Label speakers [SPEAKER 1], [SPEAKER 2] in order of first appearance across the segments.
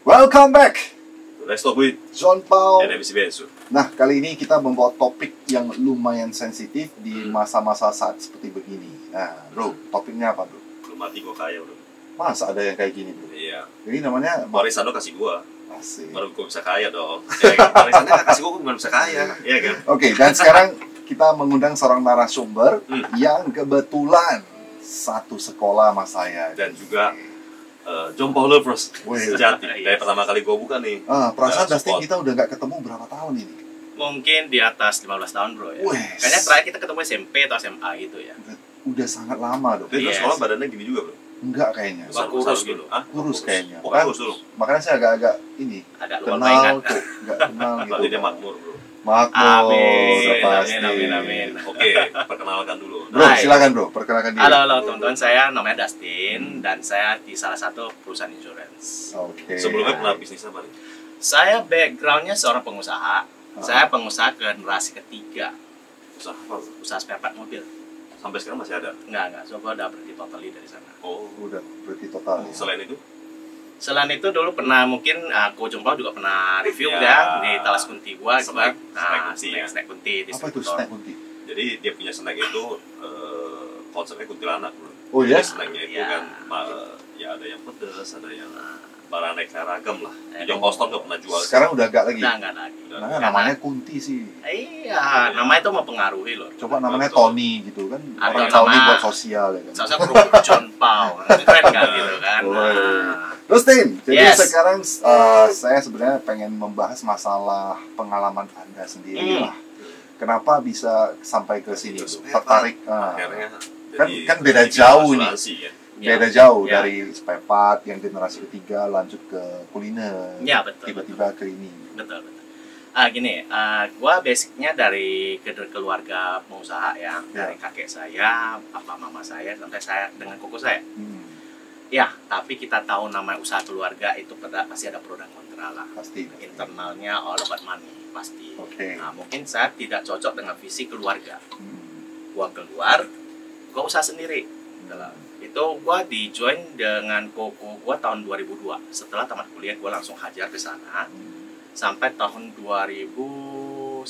[SPEAKER 1] Welcome back,
[SPEAKER 2] Let's talk with
[SPEAKER 1] John Paul.
[SPEAKER 2] NMC Bensu.
[SPEAKER 1] Nah, kali ini kita membawa topik yang lumayan sensitif di masa-masa saat seperti begini. Nah, bro, topiknya apa, bro?
[SPEAKER 2] Belum mati gua kaya, bro.
[SPEAKER 1] Masa ada yang kayak gini, bro?
[SPEAKER 2] Iya.
[SPEAKER 1] Ini namanya
[SPEAKER 2] Warisan lo kasih gua,
[SPEAKER 1] Asik.
[SPEAKER 2] baru gua bisa kaya dong. Ya, kan? Warisannya nggak kasih gua bisa kaya, iya kan?
[SPEAKER 1] Oke, dan sekarang kita mengundang seorang narasumber yang kebetulan satu sekolah sama saya.
[SPEAKER 2] Dan juga John Paul Lovers
[SPEAKER 1] Wih.
[SPEAKER 2] sejati. Dari pertama kali gua buka nih.
[SPEAKER 1] Perasaan Dustin
[SPEAKER 2] support.
[SPEAKER 1] kita udah nggak ketemu berapa tahun ini?
[SPEAKER 3] Mungkin di atas 15 tahun, bro, ya.
[SPEAKER 1] Wes.
[SPEAKER 3] Kayaknya terakhir kita ketemu SMP atau SMA gitu ya.
[SPEAKER 1] Udah sangat lama dong.
[SPEAKER 2] Dia
[SPEAKER 3] Yes.
[SPEAKER 2] sekolah badannya gini juga, bro.
[SPEAKER 1] Enggak kayaknya.
[SPEAKER 3] Wah, kurus dulu.
[SPEAKER 2] Ah,
[SPEAKER 1] Kurus kayaknya.
[SPEAKER 2] Oh,
[SPEAKER 1] Kan?
[SPEAKER 2] kurus dulu.
[SPEAKER 1] Makanya saya agak-agak ini
[SPEAKER 3] Agak lupa
[SPEAKER 1] kenal
[SPEAKER 3] ingat.
[SPEAKER 1] tuh, nggak kenal gitu.
[SPEAKER 2] Berarti dia makmur, bro.
[SPEAKER 1] Makmur,
[SPEAKER 3] Amin,
[SPEAKER 1] udah pasti.
[SPEAKER 3] amin.
[SPEAKER 2] Oke, perkenalkan dulu.
[SPEAKER 1] Bro,
[SPEAKER 3] Hai.
[SPEAKER 1] silakan bro, perkenalkan diri.
[SPEAKER 3] Halo teman-teman, saya namanya Dustin dan saya di salah satu perusahaan insurance.
[SPEAKER 1] Oke.
[SPEAKER 2] Sebelumnya pernah bisnis apa nih?
[SPEAKER 3] Saya backgroundnya seorang pengusaha. Saya pengusaha generasi ketiga,
[SPEAKER 2] Usaha apa, bro?
[SPEAKER 3] usaha spare part mobil.
[SPEAKER 2] Sampai sekarang masih ada?
[SPEAKER 3] Enggak, so gua udah berhenti totally dari sana.
[SPEAKER 2] Oh,
[SPEAKER 1] Udah berarti total. ya.
[SPEAKER 2] selain itu?
[SPEAKER 3] Selain itu dulu pernah mungkin aku Jompau juga pernah review
[SPEAKER 2] Ya.
[SPEAKER 3] ya di Talas Kunti gua gitu
[SPEAKER 2] Snack-
[SPEAKER 3] kan.
[SPEAKER 2] snack kunti, ya.
[SPEAKER 3] Snack Kunti
[SPEAKER 1] Apa itu
[SPEAKER 3] distributor.
[SPEAKER 1] snack kunti?
[SPEAKER 2] Jadi dia punya snack itu konsepnya kuntilanak, bro.
[SPEAKER 1] Oh ya?
[SPEAKER 2] Jadi snacknya itu
[SPEAKER 3] Iya.
[SPEAKER 2] kan ya ada yang pedas, ada yang beraneka ragam lah.
[SPEAKER 3] Eh,
[SPEAKER 2] John Paul nggak pernah jual.
[SPEAKER 1] Sekarang udah agak lagi.
[SPEAKER 3] Udah enggak lagi.
[SPEAKER 1] Nah,
[SPEAKER 3] Karena-
[SPEAKER 1] namanya kunti sih.
[SPEAKER 3] Iya, nama itu mempengaruhi loh.
[SPEAKER 1] Coba namanya
[SPEAKER 2] Betul.
[SPEAKER 1] Tony gitu kan.
[SPEAKER 3] Atau
[SPEAKER 1] Orang Tony
[SPEAKER 3] nama-
[SPEAKER 1] buat sosial ya kan.
[SPEAKER 3] Saya kerupuk John Paul, keren kan gitu kan.
[SPEAKER 1] Woi.
[SPEAKER 3] Nah,
[SPEAKER 1] Terus Tim, jadi
[SPEAKER 3] Yes.
[SPEAKER 1] sekarang saya sebenarnya pengen membahas masalah pengalaman Anda sendiri lah. Kenapa bisa sampai ke sini?
[SPEAKER 2] Terus,
[SPEAKER 1] Tertarik?
[SPEAKER 2] Akhirnya
[SPEAKER 1] Kan-
[SPEAKER 2] jadi
[SPEAKER 1] kan beda
[SPEAKER 2] jadi
[SPEAKER 1] jauh nih.
[SPEAKER 2] asuransi, ya.
[SPEAKER 1] Beda jauh
[SPEAKER 3] Ya.
[SPEAKER 1] dari spare part yang generasi ketiga lanjut ke kuliner.
[SPEAKER 3] Ya, betul,
[SPEAKER 1] Tiba-tiba ke ini.
[SPEAKER 3] betul. Gini, gua basicnya dari keluarga pengusaha ya, dari kakek saya, papa mama saya, sampai saya dengan koko saya.
[SPEAKER 1] Hmm,
[SPEAKER 3] Ya, tapi kita tahu namanya usaha keluarga itu pasti ada pro dan kontra lah.
[SPEAKER 1] pasti.
[SPEAKER 3] Internalnya all about money pasti.
[SPEAKER 1] Oke.
[SPEAKER 3] Nah, mungkin saya tidak cocok dengan visi keluarga.
[SPEAKER 1] Hmm.
[SPEAKER 3] Gua keluar, gua usaha sendiri. Itu gua di join dengan koko gua tahun 2002. Setelah tamat kuliah gua langsung hajar ke sana sampai tahun 2010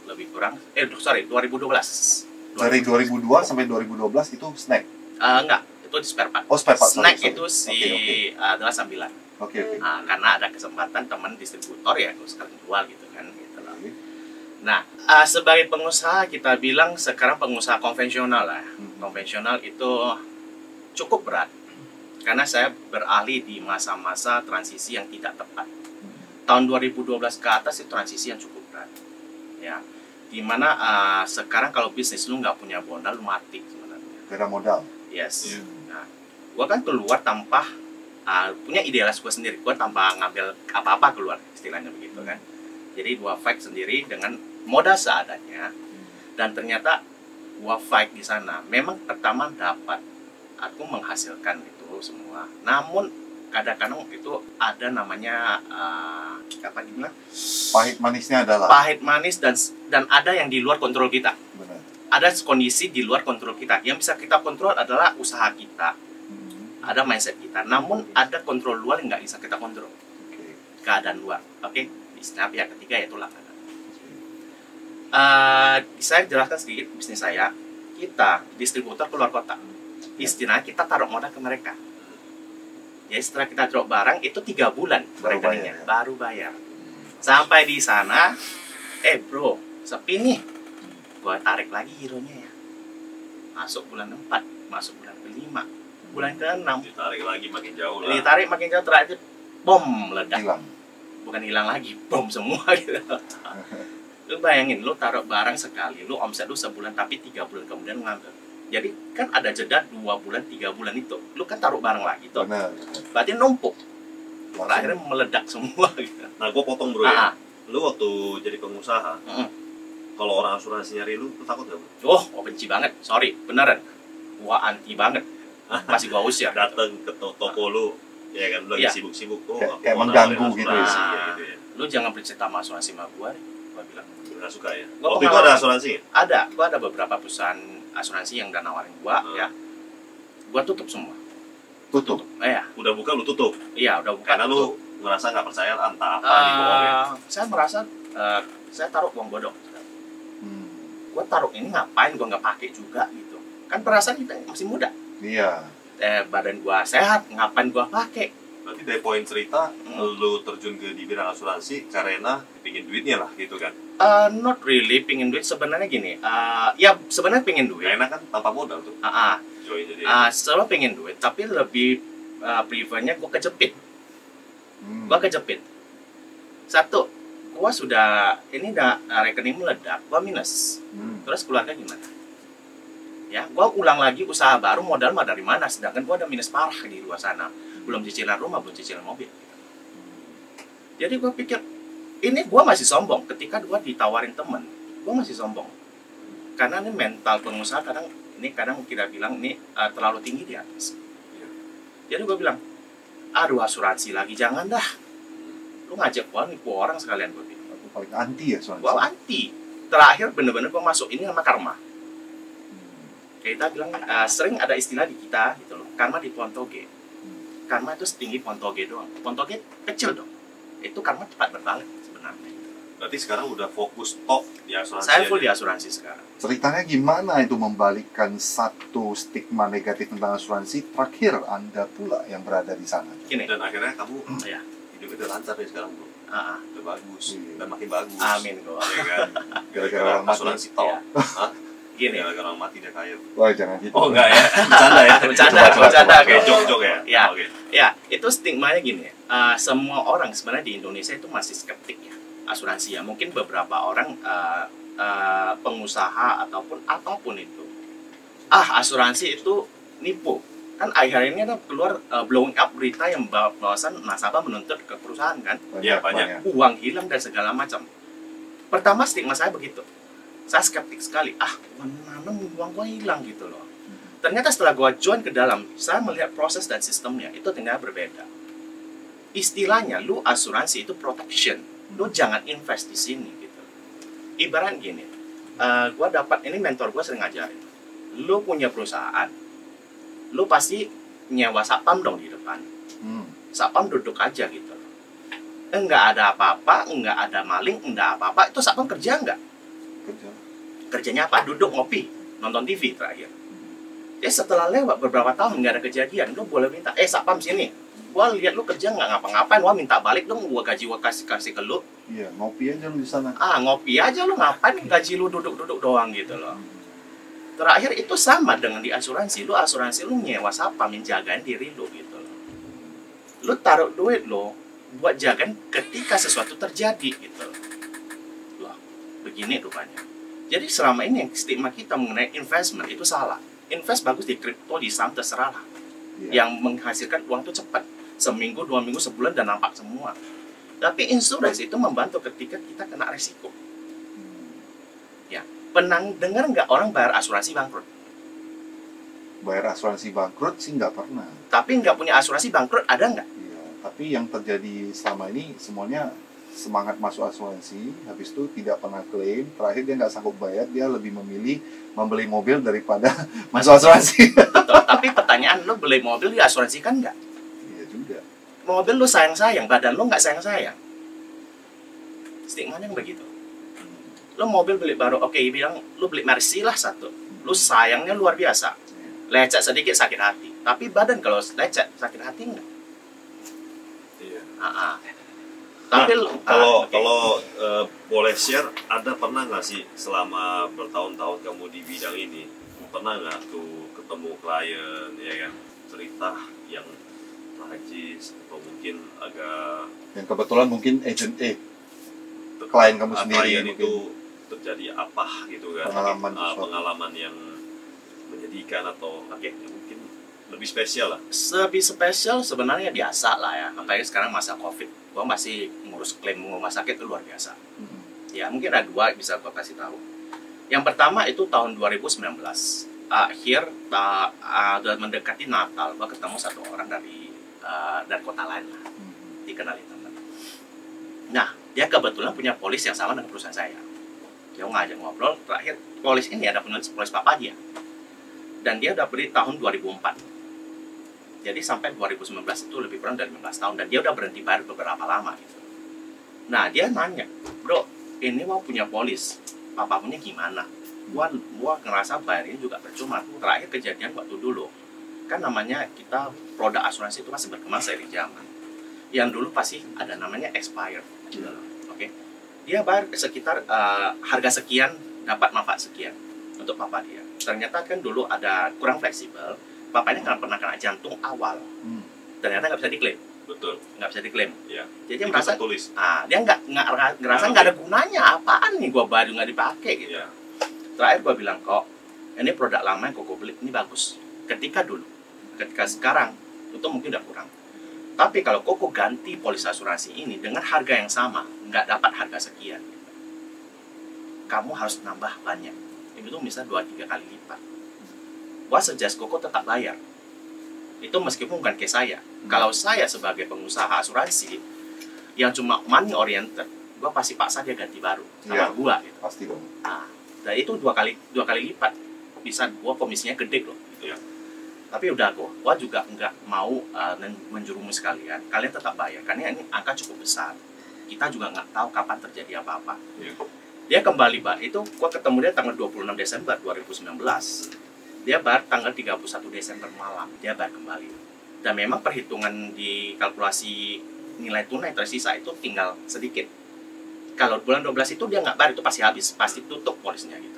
[SPEAKER 3] lebih kurang. 2012.
[SPEAKER 1] Dari 2002 sampai 2012 itu snack.
[SPEAKER 3] Enggak, itu di spare part.
[SPEAKER 1] Oh, spare part.
[SPEAKER 3] Snack
[SPEAKER 1] sorry.
[SPEAKER 3] itu
[SPEAKER 1] Oke.
[SPEAKER 3] adalah sambilan.
[SPEAKER 1] Oke, oke.
[SPEAKER 3] Karena ada kesempatan teman distributor ya, gua sekalian jual gitu kan gitu loh.
[SPEAKER 1] Oke.
[SPEAKER 3] Nah, sebagai pengusaha kita bilang sekarang pengusaha konvensional lah. Konvensional itu cukup berat karena saya beralih di masa-masa transisi yang tidak tepat. Tahun 2012 ke atas itu transisi yang cukup berat. Ya, dimana sekarang kalau bisnis lu nggak punya modal, lu mati sebenarnya.
[SPEAKER 1] Gak ada modal.
[SPEAKER 3] Yes.
[SPEAKER 2] Iya.
[SPEAKER 3] Nah, gua kan keluar tanpa punya idealis gua sendiri. Gua tanpa ngambil apa-apa keluar, istilahnya begitu kan. Jadi gua fight sendiri dengan modal seadanya, dan ternyata gua fight di sana. Memang pertama dapat, aku menghasilkan itu semua. Namun kadang-kadang itu ada namanya apa gimana?
[SPEAKER 1] Pahit manisnya adalah.
[SPEAKER 3] Pahit manis dan ada yang di luar kontrol kita.
[SPEAKER 1] Benar.
[SPEAKER 3] Ada kondisi di luar kontrol kita. Yang bisa kita kontrol adalah usaha kita, ada mindset kita. Namun ada kontrol luar yang nggak bisa kita kontrol.
[SPEAKER 1] Oke.
[SPEAKER 3] Keadaan luar. Oke. Istilah pihak ketiga yaitu langganan. Saya jelaskan sedikit bisnis saya. Kita distributor keluar kota. Istilahnya kita taruh modal ke mereka. Ya setelah kita drop barang itu 3 bulan
[SPEAKER 1] Baru
[SPEAKER 3] rekeningnya
[SPEAKER 1] bayar, ya?
[SPEAKER 3] baru bayar. Sampai di sana, bro, sepi nih. Gua tarik lagi hero-nya ya. Masuk bulan 4, masuk bulan ke-5, bulan ke-6.
[SPEAKER 2] Ditarik lagi makin jauh lah.
[SPEAKER 3] Ditarik makin jauh, terakhir bom meledak.
[SPEAKER 1] Hilang.
[SPEAKER 3] Bukan hilang lagi, bom semua gitu. Lu bayangin, lu taruh barang sekali, lu omset lu sebulan tapi 3 bulan kemudian ngambil. Jadi kan ada jeda 2 bulan, 3 bulan itu. Lu kan taruh barang lagi tuh.
[SPEAKER 1] Benar.
[SPEAKER 3] Berarti numpuk.
[SPEAKER 1] Langsung.
[SPEAKER 3] Akhirnya meledak semua gitu.
[SPEAKER 2] Nah, gua potong, bro, ya. Lu waktu jadi pengusaha, kalau orang asuransi nyari lu takut gak, bro?
[SPEAKER 3] Oh, benci banget. Sorry, beneran. Gua anti banget. Masih gua usir.
[SPEAKER 2] Datang ke toko lu, ya kan, lu lagi
[SPEAKER 3] Iya.
[SPEAKER 2] sibuk-sibuk.
[SPEAKER 1] Kayak
[SPEAKER 2] mau
[SPEAKER 1] mengganggu
[SPEAKER 2] nawarin
[SPEAKER 1] gitu
[SPEAKER 2] asuransi,
[SPEAKER 3] ya.
[SPEAKER 2] ya, gitu ya.
[SPEAKER 3] Lu jangan bercerita sama asuransi sama gua bilang.
[SPEAKER 2] Lu nggak suka ya?
[SPEAKER 3] Gua
[SPEAKER 2] Waktu itu ada
[SPEAKER 3] pengalaman.
[SPEAKER 2] asuransi ya?
[SPEAKER 3] Gua ada beberapa perusahaan asuransi yang udah nawarin gua ya. Gua tutup semua.
[SPEAKER 1] Tutup.
[SPEAKER 3] Iya,
[SPEAKER 2] Udah buka lu tutup.
[SPEAKER 3] iya udah bukan.
[SPEAKER 2] Karena lu ngerasa nggak percaya entah apa dibohongin?
[SPEAKER 3] Saya merasa saya taruh uang bodong.
[SPEAKER 1] Hmm.
[SPEAKER 3] Gue taruh ini ngapain, gue nggak pakai juga gitu. Kan perasaan kita masih muda.
[SPEAKER 1] Iya.
[SPEAKER 3] Badan gue sehat, ngapain gue pakai?
[SPEAKER 2] Berarti dari poin cerita, lu terjun ke di bidang asuransi karena pingin duitnya lah gitu kan?
[SPEAKER 3] Not really pingin duit, sebenarnya gini. Ya sebenarnya pingin duit.
[SPEAKER 2] Karena kan tanpa modal tuh. Join jadi.
[SPEAKER 3] Sebenarnya pengen duit, tapi lebih prefernya gue kejepit. Gue kejepit. Satu, gue sudah ini rekening meledak, gue minus. Terus keluarga gimana? Ya, gue ulang lagi usaha baru, modal mah dari mana? Sedangkan gue ada minus parah di luar sana. Belum cicilan rumah, belum cicilan mobil. Jadi gue pikir, ini gue masih sombong. Ketika gue ditawarin temen, gue masih sombong. Karena ini mental pengusaha kadang kita bilang ini terlalu tinggi di atas. Jadi gue bilang, aduh asuransi lagi, jangan dah. Lu ngajak gue nipu orang sekalian, gue bilang.
[SPEAKER 1] Aku paling anti ya asuransi.
[SPEAKER 3] Gue anti. Terakhir bener-bener gue masuk ini nama karma. Kita bilang sering ada istilah di kita gitu loh, karma di pohon toge. Karma itu setinggi pohon toge doang. Pohon toge kecil dong. Itu karma cepat berbalik sebenarnya.
[SPEAKER 2] Berarti sekarang udah fokus top di asuransi.
[SPEAKER 3] Saya full di asuransi sekarang.
[SPEAKER 1] Ceritanya gimana itu membalikkan satu stigma negatif tentang asuransi? Terakhir Anda pula yang berada di sana.
[SPEAKER 3] Gini.
[SPEAKER 2] Dan akhirnya kamu
[SPEAKER 3] Ya.
[SPEAKER 2] hidup udah lancar nih sekarang bro. Udah bagus. Dan makin bagus.
[SPEAKER 3] Amin kok.
[SPEAKER 2] Ya kan?
[SPEAKER 1] Gara-gara orang mati.
[SPEAKER 2] Asuransi top.
[SPEAKER 3] Ya. Gini.
[SPEAKER 2] Gara-gara orang mati dia kaya.
[SPEAKER 1] Wah jangan gitu.
[SPEAKER 2] Oh enggak ya? Bercanda ya?
[SPEAKER 3] Bercanda.
[SPEAKER 2] Oke, jok-jok ya?
[SPEAKER 3] Ya.
[SPEAKER 2] Oke.
[SPEAKER 3] Ya, itu stigmanya gini. Semua orang sebenarnya di Indonesia itu masih skeptik ya asuransi ya. Mungkin beberapa orang pengusaha ataupun apapun itu. Asuransi itu nipu. Kan akhir ini ada keluar blowing up berita yang bahwasan nasabah menuntut ke perusahaan kan.
[SPEAKER 2] Iya, banyak.
[SPEAKER 3] Uang hilang dan segala macam. Pertama stigma saya begitu. Saya skeptik sekali. Mana uang gua hilang gitu loh. Ternyata setelah gua join ke dalam, saya melihat proses dan sistemnya itu ternyata berbeda. Istilahnya, lu asuransi itu protection. Lu jangan invest di sini gitu. Ibarat gini, gua dapat ini mentor gua sering ngajarin. Lu punya perusahaan, lu pasti nyewa satpam dong di depan. Satpam duduk aja gitu. Enggak ada apa-apa, enggak ada maling, enggak apa-apa. Itu satpam kerja enggak? Kerjanya apa? Duduk ngopi, nonton TV terakhir. Jadi setelah lewat beberapa tahun nggak ada kejadian, lu boleh minta, satpam sini, gua lihat lu kerja nggak ngapa-ngapain, wah minta balik dong, gua gaji gua kasih ke lu.
[SPEAKER 1] Iya, ngopi aja lu di sana.
[SPEAKER 3] Ngopi aja lu, ngapain gaji lu duduk-duduk doang gitu loh. Terakhir itu sama dengan di asuransi, lu nyewa satpam yang jagain diri lu gitu loh. Lu taruh duit lu buat jagain ketika sesuatu terjadi gitu loh. Begini rupanya. Jadi selama ini yang stigma kita mengenai investment itu salah. Invest bagus di kripto, di saham, terserah lah. Yang menghasilkan uang itu cepat. Seminggu, 2 minggu, sebulan dan nampak semua. Tapi insurance itu membantu ketika kita kena resiko. Ya, pernah dengar nggak orang bayar asuransi bangkrut?
[SPEAKER 1] Bayar asuransi bangkrut sih nggak pernah.
[SPEAKER 3] Tapi nggak punya asuransi bangkrut ada nggak?
[SPEAKER 1] Iya, tapi yang terjadi selama ini semuanya semangat masuk asuransi, habis itu tidak pernah klaim, terakhir dia nggak sanggup bayar, dia lebih memilih membeli mobil daripada masuk asuransi.
[SPEAKER 3] Betul. Tapi pertanyaan, lo beli mobil diasuransikan nggak?
[SPEAKER 1] Iya juga.
[SPEAKER 3] Mobil lo sayang-sayang, badan lo nggak sayang-sayang. Stigmanya begitu. Lo mobil beli baru, oke, bilang lo beli Mercy lah satu, lo sayangnya luar biasa. Lecet sedikit sakit hati, tapi badan kalau lecet sakit hati nggak?
[SPEAKER 2] Iya.
[SPEAKER 3] Tapi
[SPEAKER 2] kalau boleh share, ada pernah nggak sih selama bertahun-tahun kamu di bidang ini, pernah nggak tuh ketemu klien ya kan, cerita yang tragis atau mungkin agak
[SPEAKER 1] yang kebetulan mungkin agent klien kamu sendiri
[SPEAKER 2] klien
[SPEAKER 1] mungkin.
[SPEAKER 2] itu terjadi apa gitu kan, pengalaman yang menyedihkan atau mungkin lebih spesial lah.
[SPEAKER 3] Lebih spesial sebenarnya biasa lah ya, apalagi sekarang masa COVID. Gua masih ngurus klaim rumah sakit itu luar biasa. Ya mungkin ada 2 bisa gua kasih tahu. Yang pertama itu tahun 2019 akhir udah mendekati Natal, gua ketemu satu orang dari kota lain lah, dikenali teman. Nah dia kebetulan punya polis yang sama dengan perusahaan saya. Dia ngajak ngobrol, terakhir polis ini ada polis papa dia, dan dia udah beli tahun 2004. Jadi sampai 2019 itu lebih kurang dari 15 tahun dan dia udah berhenti bayar beberapa lama gitu. Nah dia nanya, bro, ini mau punya polis, papa punya gimana? Gua ngerasa bayarnya juga percuma. Terakhir kejadian waktu dulu, kan namanya kita produk asuransi itu masih berkembang seiring zaman. Yang dulu pasti ada namanya expired, gitu loh. Oke, dia bayar sekitar harga sekian dapat manfaat sekian untuk papa dia. Ternyata kan dulu ada kurang fleksibel. Bapaknya nggak pernah kena jantung awal, ternyata nggak bisa diklaim.
[SPEAKER 2] Betul.
[SPEAKER 3] Nggak bisa diklaim.
[SPEAKER 2] Ya.
[SPEAKER 3] Jadi dia merasa,
[SPEAKER 2] tulis.
[SPEAKER 3] dia nggak ngerasa nggak ada gunanya. Apaan nih gua baru nggak dipakai gitu.
[SPEAKER 2] Ya.
[SPEAKER 3] Terakhir gua bilang, kok ini produk lama yang koko beli ini bagus. Ketika sekarang itu mungkin udah kurang. Tapi kalau koko ganti polis asuransi ini dengan harga yang sama, nggak dapat harga sekian, kamu harus nambah banyak. Itu bisa 2-3 kali lipat. Gua suggest koko tetap bayar. Itu meskipun bukan ke saya. Kalau saya sebagai pengusaha asuransi yang cuma money oriented, gua pasti paksa dia ganti baru sama gua gitu.
[SPEAKER 1] Pasti dong.
[SPEAKER 3] Nah, dan itu dua kali lipat. Bisa gua komisinya gede loh gitu.
[SPEAKER 2] Ya.
[SPEAKER 3] Tapi udah gua juga nggak mau menjerumus kalian. Kalian tetap bayar karena ini angka cukup besar. Kita juga nggak tahu kapan terjadi apa-apa.
[SPEAKER 2] Ya.
[SPEAKER 3] Dia kembali, Pak. Itu gua ketemu dia tanggal 26 Desember 2019. Dia bayar tanggal 31 Desember malam, dia bayar kembali. Dan memang perhitungan di kalkulasi nilai tunai tersisa itu tinggal sedikit. Kalau bulan 12 itu dia nggak bayar, itu pasti habis, pasti tutup polisnya gitu.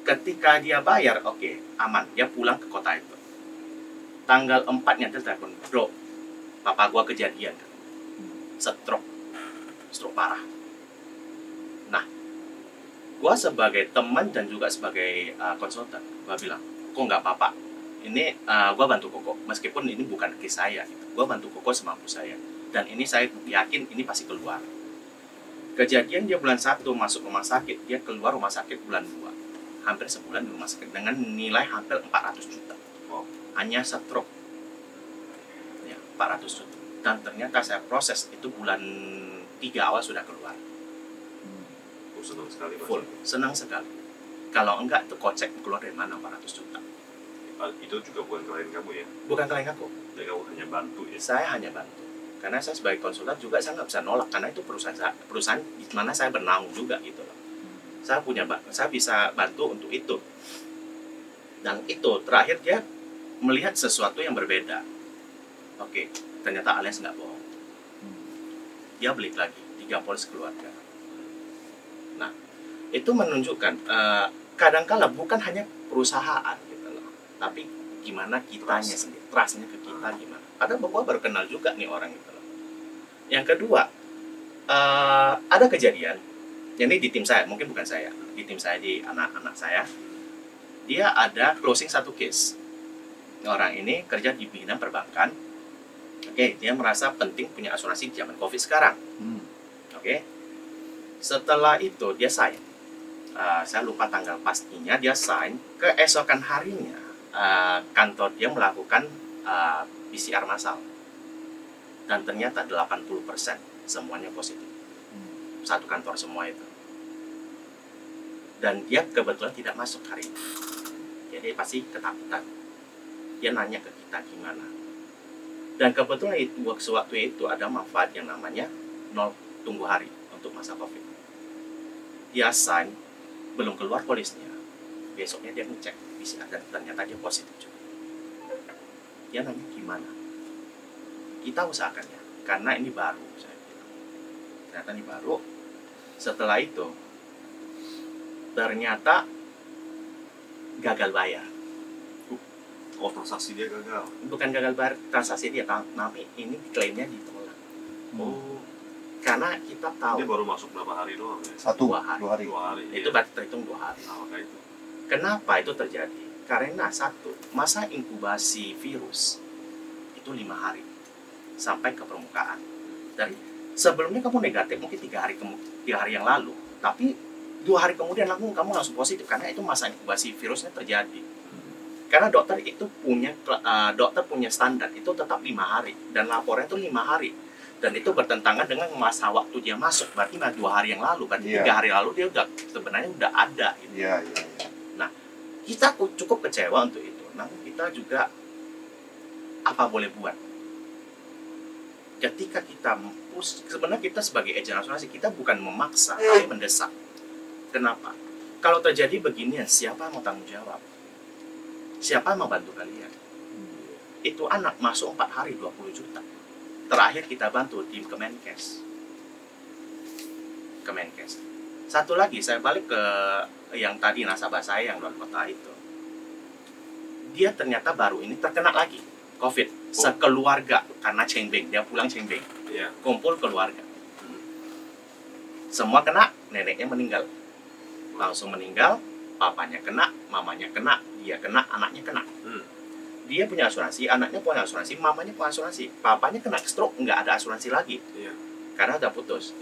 [SPEAKER 3] Ketika dia bayar, oke, aman, dia pulang ke kota itu. Tanggal 4-nya dia telepon, bro, papa gua kejadian, stroke parah. Nah, gua sebagai teman dan juga sebagai konsultan, gua bilang, kok nggak apa-apa, ini gua bantu koko, meskipun ini bukan case saya gitu. Gua bantu koko semampu saya, dan ini saya yakin ini pasti keluar. Kejadian dia bulan 1 masuk rumah sakit, dia keluar rumah sakit bulan 2, hampir sebulan di rumah sakit dengan nilai hampir 400 juta.
[SPEAKER 2] Wow.
[SPEAKER 3] Hanya stroke ya, 400 juta. Dan ternyata saya proses itu bulan 3 awal sudah keluar.
[SPEAKER 2] Senang sekali, Mas.
[SPEAKER 3] Full, senang sekali. Kalau enggak, itu kocek keluar dari mana 400 juta.
[SPEAKER 2] Itu juga bukan klien kamu ya?
[SPEAKER 3] Bukan klien aku.
[SPEAKER 2] Jadi kamu hanya bantu ya?
[SPEAKER 3] Saya hanya bantu. Karena saya sebagai konsultan juga saya nggak bisa nolak. Karena itu perusahaan di mana saya bernaung juga gitu loh. Saya bisa bantu untuk itu. Dan itu terakhir dia melihat sesuatu yang berbeda. Oke, ternyata alias nggak bohong. Dia beli lagi 3 polis keluarga. Nah, itu menunjukkan kadangkala bukan hanya perusahaan gitu loh, tapi gimana kitanya sendiri, trustnya ke kita gimana. Ada gua baru kenal juga nih orang gitu loh. Yang kedua, ada kejadian, ini di tim saya, mungkin bukan saya, di tim saya, di anak-anak saya, dia ada closing 1 case. Orang ini kerja di bidang perbankan. Oke, dia merasa penting punya asuransi di zaman COVID sekarang. Oke. Setelah itu dia sign. Saya lupa tanggal pastinya, dia sign. Keesokan harinya kantor dia melakukan PCR massal. Dan ternyata 80% semuanya positif. Satu kantor semua itu. Dan dia kebetulan tidak masuk hari ini. Jadi pasti ketakutan. Dia nanya ke kita gimana. Dan kebetulan waktu itu ada manfaat yang namanya 0 tunggu hari untuk masa COVID. Dia sign, belum keluar polisnya. Besoknya dia ngecek PCR dan ternyata dia positif juga. Dia nanya gimana? Kita usahakan ya, karena ini baru, saya bilang. Ternyata ini baru. Setelah itu, ternyata gagal bayar.
[SPEAKER 2] Oh, transaksi dia gagal.
[SPEAKER 3] Bukan gagal bayar, transaksi dia, tapi ini klaimnya ditolak.
[SPEAKER 2] Oh,
[SPEAKER 3] Karena kita tahu
[SPEAKER 2] dia baru masuk berapa hari doang ya?
[SPEAKER 3] 2 hari.
[SPEAKER 1] 2 hari.
[SPEAKER 2] 2 hari.
[SPEAKER 3] Itu
[SPEAKER 2] ya.
[SPEAKER 3] berarti terhitung 2 hari.
[SPEAKER 2] Nah, maka itu.
[SPEAKER 3] Kenapa itu terjadi? Karena satu, masa inkubasi virus itu 5 hari sampai ke permukaan. Dari sebelumnya kamu negatif mungkin 3 hari yang lalu, tapi 2 hari kemudian kamu langsung positif karena itu masa inkubasi virusnya terjadi. Karena dokter punya standar itu tetap 5 hari dan laporannya itu 5 hari. Dan itu bertentangan dengan masa waktu dia masuk, berarti 2 hari yang lalu, berarti 3 hari lalu dia sebenarnya udah ada gitu.
[SPEAKER 1] Iya.
[SPEAKER 3] Nah, kita cukup kecewa untuk itu. Namun kita juga apa boleh buat. Ketika kita sebenarnya kita sebagai agen asuransi, kita bukan memaksa, tapi mendesak. Kenapa? Kalau terjadi beginian, siapa yang mau tanggung jawab? Siapa yang mau bantu kalian? Itu anak masuk 4 hari 20 juta. Terakhir kita bantu tim Kemenkes. Satu lagi, saya balik ke yang tadi nasabah saya yang luar kota itu. Dia ternyata baru ini terkena lagi COVID. Sekeluarga, karena cengbeng, dia pulang cengbeng. Kumpul keluarga. Semua kena, neneknya meninggal. Langsung meninggal, papanya kena, mamanya kena, dia kena, anaknya kena. Dia punya asuransi, anaknya punya asuransi, mamanya punya asuransi. Papanya kena stroke, nggak ada asuransi lagi. Karena udah putus.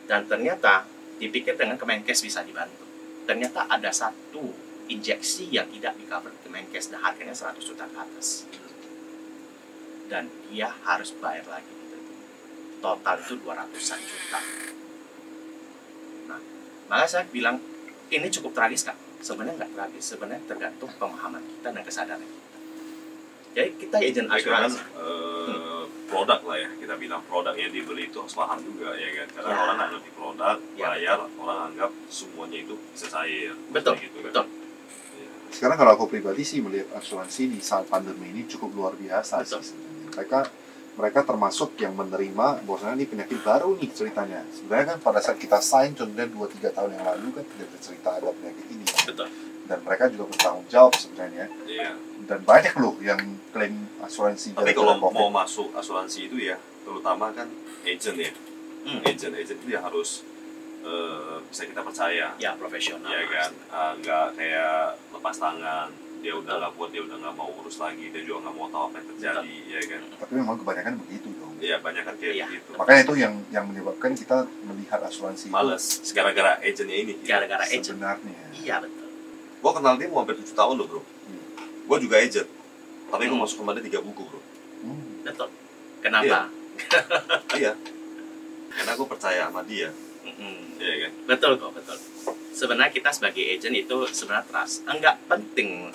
[SPEAKER 3] Dan ternyata, dipikir dengan Kemenkes bisa dibantu. Ternyata ada satu injeksi yang tidak di-cover Kemenkes, dan harganya 100 juta ke atas. Dan dia harus bayar lagi. Total itu 200-an juta. Nah, makanya saya bilang, ini cukup tragis kan? Sebenarnya nggak tragis, sebenarnya tergantung pemahaman kita dan kesadaran kita. Jadi kita agen asuransi.
[SPEAKER 2] Produk lah ya, kita bilang produk yang dibeli itu harus paham juga ya kan. Karena orang nggak ngerti produk, bayar, orang anggap semuanya itu bisa cair.
[SPEAKER 3] Betul,
[SPEAKER 2] gitu, kan?
[SPEAKER 3] betul.
[SPEAKER 1] Sekarang kalau aku pribadi sih melihat asuransi di saat pandemi ini cukup luar biasa sih sebenarnya. Mereka termasuk yang menerima bahwasanya ini penyakit baru nih ceritanya. Sebenarnya kan pada saat kita sign contohnya 2-3 tahun yang lalu kan tidak cerita ada penyakit ini.
[SPEAKER 3] Betul.
[SPEAKER 1] Dan mereka juga bertanggung jawab sebenarnya. Dan banyak loh yang klaim asuransi.
[SPEAKER 2] Tapi kalau mau masuk asuransi itu ya, terutama kan agent ya. Agent itu ya harus bisa kita percaya.
[SPEAKER 3] Ya, profesional.
[SPEAKER 2] Ya kan, nggak kayak lepas tangan. Dia udah nggak buat, dia udah nggak mau urus lagi, dia juga nggak mau tahu apa yang terjadi, ya kan.
[SPEAKER 1] Tapi memang kebanyakan begitu dong.
[SPEAKER 2] Iya, banyak kan kayak begitu.
[SPEAKER 1] Makanya itu yang menyebabkan kita melihat asuransi
[SPEAKER 2] males, gara-gara agentnya ini.
[SPEAKER 3] Gara-gara agent.
[SPEAKER 1] Sebenarnya.
[SPEAKER 3] Iya, betul.
[SPEAKER 2] Gua kenal dia mau hampir 7 tahun loh, bro. Gua juga agent. Tapi gua masuk kemarin 3 buku, bro.
[SPEAKER 3] Betul. Kenapa?
[SPEAKER 2] Iya. Karena gua percaya sama dia. Iya kan?
[SPEAKER 3] Betul kok, betul. Sebenarnya kita sebagai agent itu sebenarnya trust. Enggak penting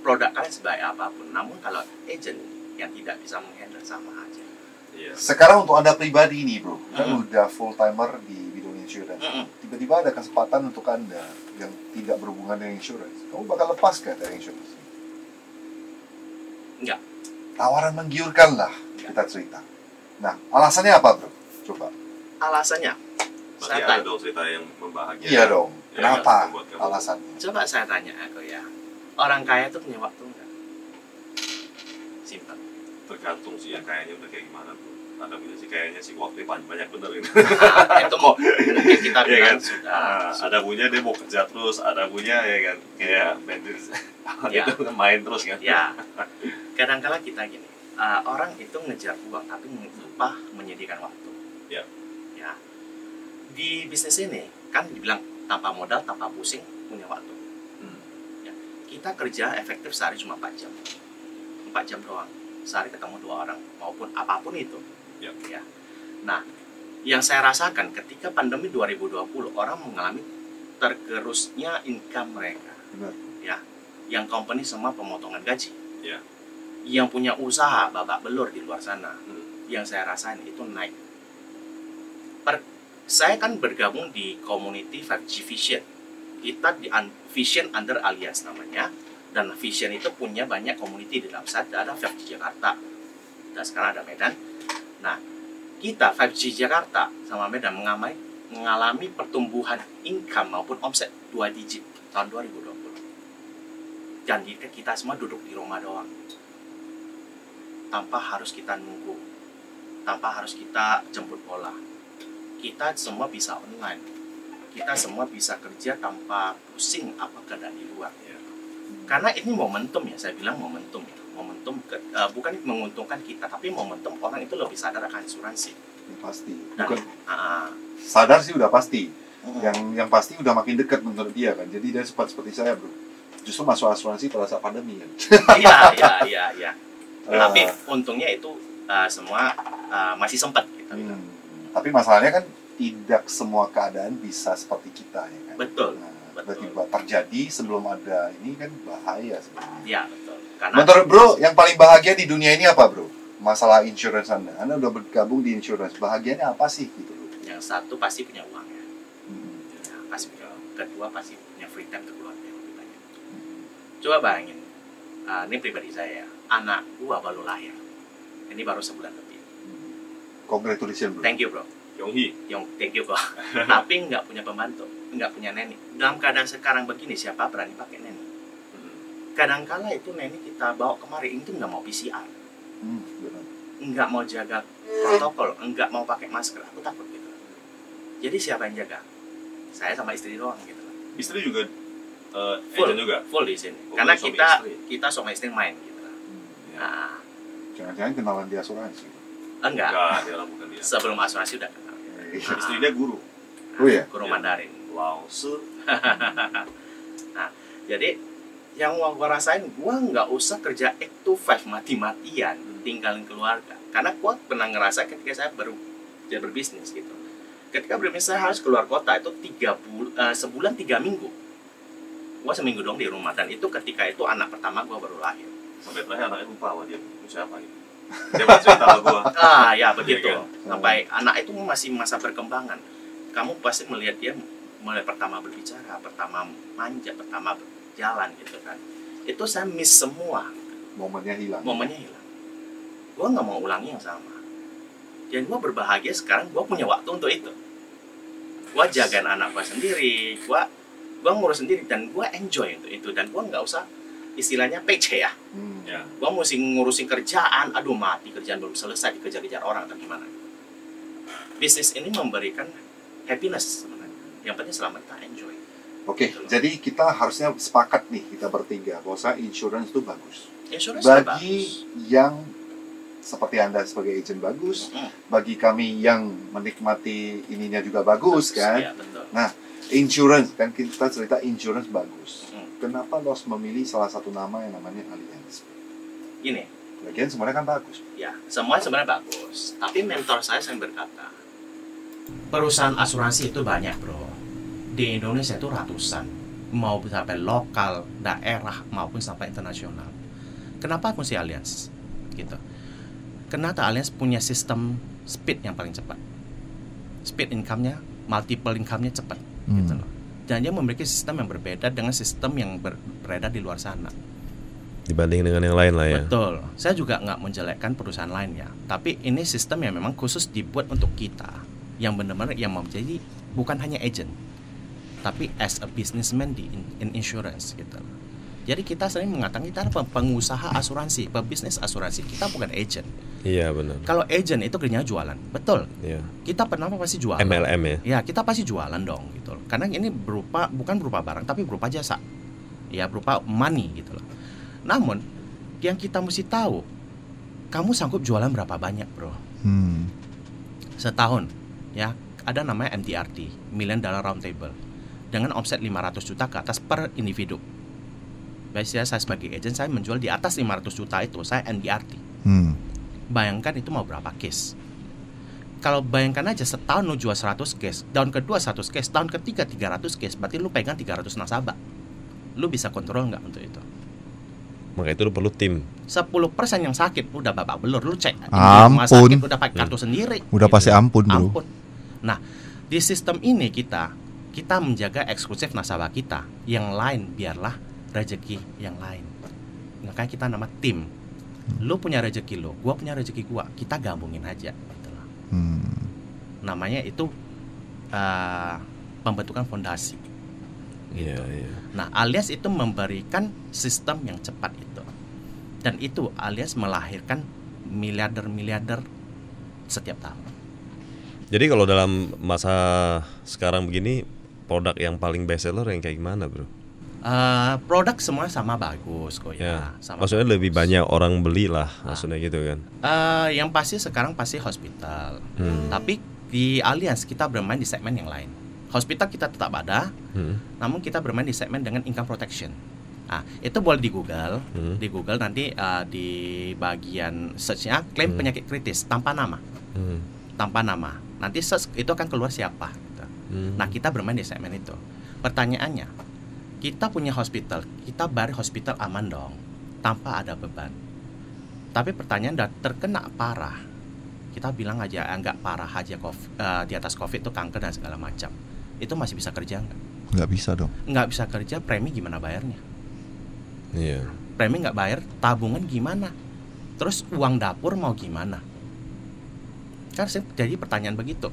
[SPEAKER 3] produk kalian sebaik apapun, namun kalau agent yang tidak bisa menghandle sama aja.
[SPEAKER 1] Sekarang untuk Anda pribadi nih bro, kan udah full timer di bidang insurance. Tiba-tiba ada kesempatan untuk Anda yang tidak berhubungan dengan insurance, kamu bakal lepas gak dari insurance?
[SPEAKER 3] Enggak.
[SPEAKER 1] Tawaran menggiurkan lah, kita cerita. Nah, alasannya apa bro? Coba.
[SPEAKER 3] Alasannya?
[SPEAKER 2] Masih ada dong cerita yang membahagiakan.
[SPEAKER 1] Iya dong. Kenapa?
[SPEAKER 2] Ya,
[SPEAKER 1] alasannya?
[SPEAKER 3] Coba saya tanya aku ya. Orang kaya itu punya waktu enggak? Simpel.
[SPEAKER 2] Tergantung sih yang kayaknya udah kayak gimana bro. Ada punya sih kayaknya sih waktunya banyak bener ini.
[SPEAKER 3] Itu mau mungkin kita bilang sudah.
[SPEAKER 2] Ada punya dia mau kerja terus, ada punya ya kan kayak itu main terus kan.
[SPEAKER 3] Ya. Kadang-kala kita gini, orang itu ngejar uang tapi lupa menyediakan waktu. Ya. Di bisnis ini kan dibilang tanpa modal, tanpa pusing, punya waktu. Kita kerja efektif sehari cuma 4 jam. 4 jam doang. Sehari ketemu 2 orang, maupun apapun itu. Ya. Nah, yang saya rasakan ketika pandemi 2020, orang mengalami tergerusnya income mereka.
[SPEAKER 1] Benar.
[SPEAKER 3] Ya. Yang company semua pemotongan gaji. Ya. Yang punya usaha babak belur di luar sana. Yang saya rasain itu naik. Saya kan bergabung di community 5G Vision. Kita di Vision under Alliance namanya, dan Vision itu punya banyak community di dalam saat ada 5G Jakarta dan sekarang ada Medan. Nah, kita 5G Jakarta sama Medan mengalami pertumbuhan income maupun omset 2 digit tahun 2020. Dan kita semua duduk di rumah doang, tanpa harus kita nunggu, tanpa harus kita jemput bola. Kita semua bisa online. Kita semua bisa kerja tanpa pusing apa keadaan di luar. Karena ini momentum ya, saya bilang momentum ya. Momentum bukan menguntungkan kita, tapi momentum orang itu lebih sadar akan asuransi.
[SPEAKER 1] Pasti.
[SPEAKER 3] Dan,
[SPEAKER 1] bukan sadar sih udah pasti. Yang pasti udah makin dekat menurut dia kan. Jadi dia seperti saya bro. Justru masuk asuransi pada saat pandemi kan.
[SPEAKER 3] Iya. Tapi untungnya itu semua masih sempat kita bilang.
[SPEAKER 1] Tapi masalahnya kan tidak semua keadaan bisa seperti kita ya kan.
[SPEAKER 3] Betul.
[SPEAKER 1] Tiba-tiba terjadi sebelum ada ini kan bahaya sebenarnya.
[SPEAKER 3] Iya, betul. Karena
[SPEAKER 1] Menurut bro, yang paling bahagia di dunia ini apa bro? Masalah insurance Anda udah bergabung di insurance, bahagianya apa sih gitu bro?
[SPEAKER 3] yang satu pasti punya uang ya.
[SPEAKER 1] Hmm.
[SPEAKER 3] Ya, pasti punya uang. Kedua pasti punya free time ke keluarga yang lebih banyak. Coba bayangin, ini pribadi saya, anak gua baru lahir. Ini baru sebulan lebih.
[SPEAKER 1] Congratulations bro.
[SPEAKER 3] Thank you bro.
[SPEAKER 2] Yonghi.
[SPEAKER 3] Thank you bro. Tapi nggak punya pembantu, nggak punya neni. Dalam keadaan sekarang begini, siapa berani pakai neni? Kadangkala itu neni kita bawa kemari, itu nggak mau PCR,
[SPEAKER 1] Benar.
[SPEAKER 3] nggak mau jaga protokol, nggak mau pakai masker. Aku takut gitu. Jadi siapa yang jaga? Saya sama istri doang gitu.
[SPEAKER 2] Istri juga
[SPEAKER 3] Full
[SPEAKER 2] agent juga.
[SPEAKER 3] full di sini.
[SPEAKER 2] Oh,
[SPEAKER 3] Karena
[SPEAKER 2] suami
[SPEAKER 3] kita
[SPEAKER 2] istri.
[SPEAKER 3] kita sama istri main gitu.
[SPEAKER 2] Ya.
[SPEAKER 3] Nah,
[SPEAKER 1] Jangan-jangan kenalan di asuransi.
[SPEAKER 3] enggak.
[SPEAKER 2] Enggak, dia orang bukan dia.
[SPEAKER 3] Sebelum asuransi udah kenal.
[SPEAKER 2] Istri dia guru.
[SPEAKER 1] Oh iya?
[SPEAKER 3] Guru
[SPEAKER 2] Iya.
[SPEAKER 3] Mandarin.
[SPEAKER 2] Lao Tzu.
[SPEAKER 3] Nah, jadi yang gua rasain, gua nggak usah kerja 8 to 5 mati-matian tinggalin keluarga. Karena gua pernah ngerasa ketika saya baru berbisnis gitu. Ketika berbisnis saya harus keluar kota itu sebulan 3 minggu. Gua seminggu dong di rumah, dan itu ketika itu anak pertama gua baru lahir.
[SPEAKER 2] Sampai terakhir anaknya lupa sama dia. Itu siapa gitu. Dia baca cerita sama gua.
[SPEAKER 3] Ya begitu.
[SPEAKER 2] Iya kan?
[SPEAKER 3] Sampai anak itu masih masa perkembangan. Kamu pasti melihat dia mulai pertama berbicara, pertama manja, pertama berjalan gitu kan. Itu saya miss semua.
[SPEAKER 1] Momennya hilang.
[SPEAKER 3] Momennya hilang. Gua nggak mau ulangi yang sama. Dan gua berbahagia sekarang gua punya waktu untuk itu. Gua jagain anak gua sendiri, gua ngurus sendiri, dan gua enjoy untuk itu, dan gua nggak usah istilahnya PC ya.
[SPEAKER 2] Ya.
[SPEAKER 3] Gua mesti ngurusin kerjaan, aduh mati kerjaan belum selesai, dikejar-kejar orang atau gimana. Bisnis ini memberikan happiness sebenarnya. Yang penting selama kita enjoy.
[SPEAKER 1] Oke, jadi kita harusnya sepakat nih, kita bertiga, bahwa insurance itu bagus.
[SPEAKER 3] Insurance
[SPEAKER 1] Bagi
[SPEAKER 3] bagus.
[SPEAKER 1] yang seperti Anda sebagai agent bagus, bagi kami yang menikmati ininya juga bagus kan.
[SPEAKER 3] Iya, betul.
[SPEAKER 1] Insurance, kan kita cerita insurance bagus.
[SPEAKER 3] Hmm.
[SPEAKER 1] Kenapa lo harus memilih salah satu nama yang namanya Allianz?
[SPEAKER 3] Gini,
[SPEAKER 1] Lagian semuanya kan bagus.
[SPEAKER 3] ya, semuanya sebenarnya bagus. Tapi mentor saya sering berkata, perusahaan asuransi itu banyak bro. Di Indonesia itu ratusan. Mau sampai lokal, daerah, maupun sampai internasional. Kenapa mesti Allianz? Gitu. Kenapa Allianz punya sistem speed yang paling cepat. Speed income-nya, multiple income-nya cepat. Gitu loh. Dan dia memiliki sistem yang berbeda dengan sistem yang beredar di luar sana.
[SPEAKER 4] Dibanding dengan yang lain lah ya.
[SPEAKER 3] Betul. Saya juga nggak menjelekkan perusahaan lain ya. Tapi ini sistem yang memang khusus dibuat untuk kita, yang benar-benar yang mau menjadi bukan hanya agent, tapi as a businessman di in insurance gitu. Jadi kita sering mengatakan kita adalah pengusaha asuransi, pebisnis asuransi. Kita bukan agent.
[SPEAKER 4] Iya benar.
[SPEAKER 3] Kalau agent itu kerjanya jualan, betul.
[SPEAKER 4] Iya.
[SPEAKER 3] Kita pernah pasti jualan.
[SPEAKER 4] MLM ya.
[SPEAKER 3] Ya, kita pasti jualan dong gitu loh. Karena ini bukan berupa barang, tapi berupa jasa. Ya, berupa money gitu loh. Namun, yang kita mesti tahu, kamu sanggup jualan berapa banyak, bro? Setahun, ya, ada namanya MDRT, Million Dollar Round Table, dengan omset 500 juta ke atas per individu. Biasanya saya sebagai agent, saya menjual di atas 500 juta itu, saya MDRT. Bayangkan itu mau berapa case. Kalau bayangkan aja setahun lu jual 100 case, tahun kedua 100 case, tahun ketiga 300 case, berarti lu pegang 300 nasabah. Lu bisa kontrol nggak untuk itu?
[SPEAKER 4] Maka itu lu perlu tim.
[SPEAKER 3] 10% yang sakit udah babak belur, lu cek ini
[SPEAKER 5] Ampun.
[SPEAKER 3] rumah sakit udah pakai kartu sendiri.
[SPEAKER 5] Udah pasti ampun bro.
[SPEAKER 3] Ampun. Nah, di sistem ini kita menjaga eksklusif nasabah kita, yang lain biarlah rezeki yang lain. Makanya kita nama tim. Lu punya rezeki lu, gua punya rezeki gua, kita gabungin aja gitu loh. Namanya itu pembentukan fondasi.
[SPEAKER 4] Iya, iya.
[SPEAKER 3] Nah, Allianz itu memberikan sistem yang cepat itu. Dan itu Allianz melahirkan miliarder-miliarder setiap tahun.
[SPEAKER 4] Jadi kalau dalam masa sekarang begini, produk yang paling best seller yang kayak gimana, bro?
[SPEAKER 3] Produk semua sama bagus kok ya. Sama
[SPEAKER 4] Maksudnya
[SPEAKER 3] bagus.
[SPEAKER 4] lebih banyak orang beli lah, maksudnya gitu kan?
[SPEAKER 3] Yang pasti sekarang pasti hospital. Tapi di Allianz kita bermain di segmen yang lain. Hospital kita tetap ada, namun kita bermain di segmen dengan income protection. Nah, itu boleh di Google, di Google nanti di bagian search-nya klaim penyakit kritis tanpa nama, tanpa nama. Nanti search itu akan keluar siapa. Gitu. Nah, kita bermain di segmen itu. Pertanyaannya, kita punya hospital, kita bayar hospital aman dong. tanpa ada beban. Tapi pertanyaan udah terkena parah, kita bilang aja nggak parah aja di atas COVID itu kanker dan segala macam, itu masih bisa kerja nggak?
[SPEAKER 1] Nggak bisa dong.
[SPEAKER 3] Nggak bisa kerja, premi gimana bayarnya?
[SPEAKER 4] Iya.
[SPEAKER 3] Premi nggak bayar, tabungan gimana? Terus uang dapur mau gimana? Kan jadi pertanyaan begitu.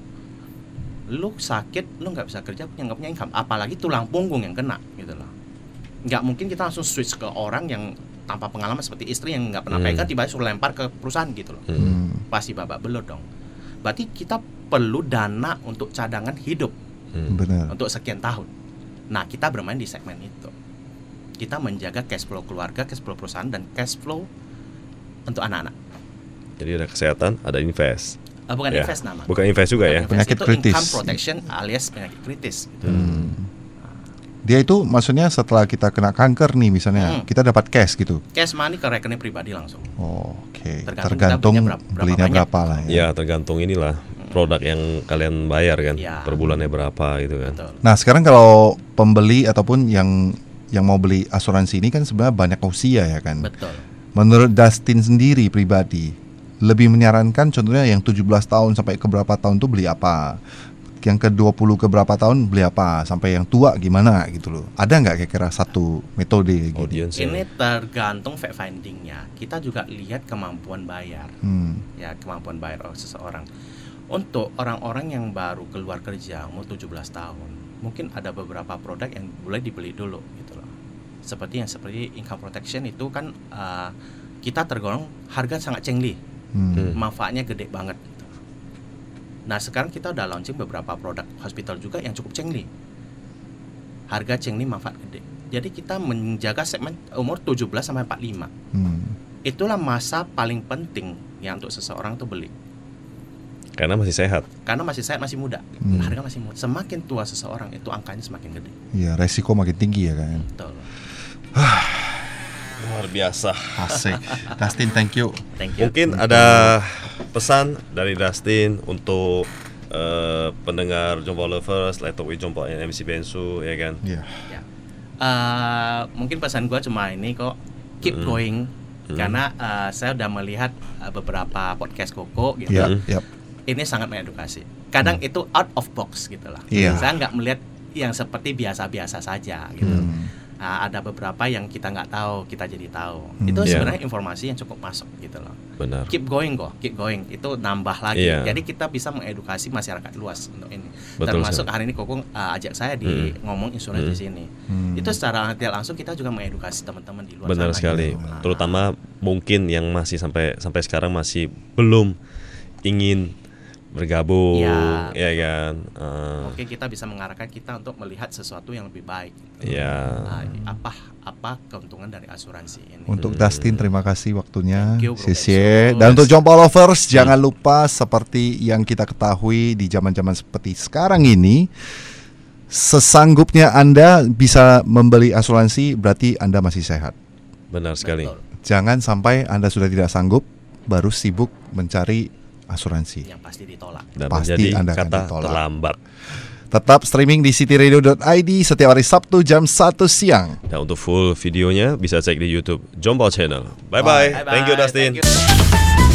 [SPEAKER 3] Lu sakit, lu nggak bisa kerja, nggak punya income, apalagi tulang punggung yang kena gitu loh. Nggak mungkin kita langsung switch ke orang yang tanpa pengalaman seperti istri yang nggak pernah pegang, tiba-tiba suruh lempar ke perusahaan gitu loh. Pasti babak belur dong. Berarti kita perlu dana untuk cadangan hidup
[SPEAKER 1] Benar.
[SPEAKER 3] untuk sekian tahun. Nah, kita bermain di segmen itu. Kita menjaga cash flow keluarga, cash flow perusahaan, dan cash flow untuk anak-anak.
[SPEAKER 4] Jadi ada kesehatan, ada invest.
[SPEAKER 3] Bukan
[SPEAKER 4] Ya.
[SPEAKER 3] invest nama.
[SPEAKER 4] Bukan invest juga ya.
[SPEAKER 3] Invest
[SPEAKER 1] Penyakit
[SPEAKER 3] itu
[SPEAKER 1] kritis.
[SPEAKER 3] income protection alias penyakit kritis gitu.
[SPEAKER 1] Dia itu maksudnya setelah kita kena kanker nih misalnya, kita dapat cash gitu.
[SPEAKER 3] Cash money ke rekening pribadi langsung.
[SPEAKER 1] Oh, oke.
[SPEAKER 3] Tergantung kita
[SPEAKER 1] Belinya
[SPEAKER 3] banyak.
[SPEAKER 1] berapa lah ya.
[SPEAKER 4] Ya tergantung inilah produk yang kalian bayar kan,
[SPEAKER 3] Ya.
[SPEAKER 4] per bulannya berapa gitu kan.
[SPEAKER 3] Betul.
[SPEAKER 1] Nah, sekarang kalau pembeli ataupun yang mau beli asuransi ini kan sebenarnya banyak usia ya kan.
[SPEAKER 3] Betul.
[SPEAKER 1] Menurut Dustin sendiri pribadi, lebih menyarankan contohnya yang 17 tahun sampai ke berapa tahun tuh beli apa? Yang ke 20 ke berapa tahun beli apa? Sampai yang tua gimana gitu loh. Ada nggak kira-kira satu metode gitu?
[SPEAKER 4] Audience
[SPEAKER 3] Ini tergantung fact findingnya. Kita juga lihat kemampuan bayar. Ya, kemampuan bayar seseorang. Untuk orang-orang yang baru keluar kerja umur 17 tahun, mungkin ada beberapa produk yang boleh dibeli dulu gitu loh. Seperti income protection itu kan kita tergolong harga sangat cengli. Manfaatnya gede banget gitu. Nah, sekarang kita udah launching beberapa produk hospital juga yang cukup cengli. Harga cengli, manfaat gede. Jadi kita menjaga segmen umur 17 sampai 45. Itulah masa paling penting yang untuk seseorang tuh beli.
[SPEAKER 4] karena masih sehat.
[SPEAKER 3] Karena masih sehat, masih muda. Harga masih muda. Semakin tua seseorang itu angkanya semakin gede.
[SPEAKER 1] Iya, resiko makin tinggi ya kan.
[SPEAKER 3] Betul.
[SPEAKER 4] Luar biasa.
[SPEAKER 1] Asik. Dustin, thank you.
[SPEAKER 3] Thank you.
[SPEAKER 4] Mungkin ada pesan dari Dustin untuk pendengar Jompo Lovers, Let's Talk with Jompo and MC Bensu, ya kan?
[SPEAKER 1] Iya.
[SPEAKER 3] Ya. Mungkin pesan gue cuma ini kok, keep going. Karena saya udah melihat beberapa podcast Koko gitu.
[SPEAKER 1] Iya.
[SPEAKER 3] Ini sangat mengedukasi. Kadang itu out of box gitu lah.
[SPEAKER 1] Iya.
[SPEAKER 3] Saya nggak melihat yang seperti biasa-biasa saja gitu. Ada beberapa yang kita nggak tahu, kita jadi tahu. Itu sebenarnya informasi yang cukup masuk gitu loh.
[SPEAKER 4] Benar.
[SPEAKER 3] Keep going kok, keep going. Itu nambah lagi.
[SPEAKER 4] Iya.
[SPEAKER 3] Jadi kita bisa mengedukasi masyarakat luas untuk ini.
[SPEAKER 4] Betul
[SPEAKER 3] Termasuk
[SPEAKER 4] sekali.
[SPEAKER 3] hari ini Koko ajak saya di ngomong insurans di sini. Itu secara tidak langsung kita juga mengedukasi teman-teman di luar
[SPEAKER 4] Benar
[SPEAKER 3] sana.
[SPEAKER 4] sekali.
[SPEAKER 3] gitu.
[SPEAKER 4] Terutama mungkin yang masih sampai sekarang masih belum ingin bergabung,
[SPEAKER 3] Ya.
[SPEAKER 4] ya kan?
[SPEAKER 3] Oke, kita bisa mengarahkan kita untuk melihat sesuatu yang lebih baik.
[SPEAKER 4] Ya.
[SPEAKER 3] Apa keuntungan dari asuransi ini?
[SPEAKER 1] Untuk Dustin, terima kasih waktunya.
[SPEAKER 3] Thank you, Bro
[SPEAKER 1] Sisi.
[SPEAKER 3] Bensu.
[SPEAKER 1] Dan untuk Jompo Lovers, jangan lupa seperti yang kita ketahui di zaman-zaman seperti sekarang ini, sesanggupnya Anda bisa membeli asuransi, berarti Anda masih sehat.
[SPEAKER 4] Benar sekali.
[SPEAKER 3] Betul.
[SPEAKER 1] Jangan sampai Anda sudah tidak sanggup, baru sibuk mencari asuransi.
[SPEAKER 3] Yang pasti ditolak.
[SPEAKER 4] Dan
[SPEAKER 1] Pasti
[SPEAKER 4] menjadi
[SPEAKER 1] Anda akan
[SPEAKER 4] kata
[SPEAKER 1] ditolak.
[SPEAKER 4] terlambat.
[SPEAKER 1] Tetap streaming di cityradio.id setiap hari Sabtu jam 1 siang.
[SPEAKER 4] Dan untuk full videonya bisa cek di YouTube Jompo Channel. Bye bye. Thank you Dustin.
[SPEAKER 3] Thank you.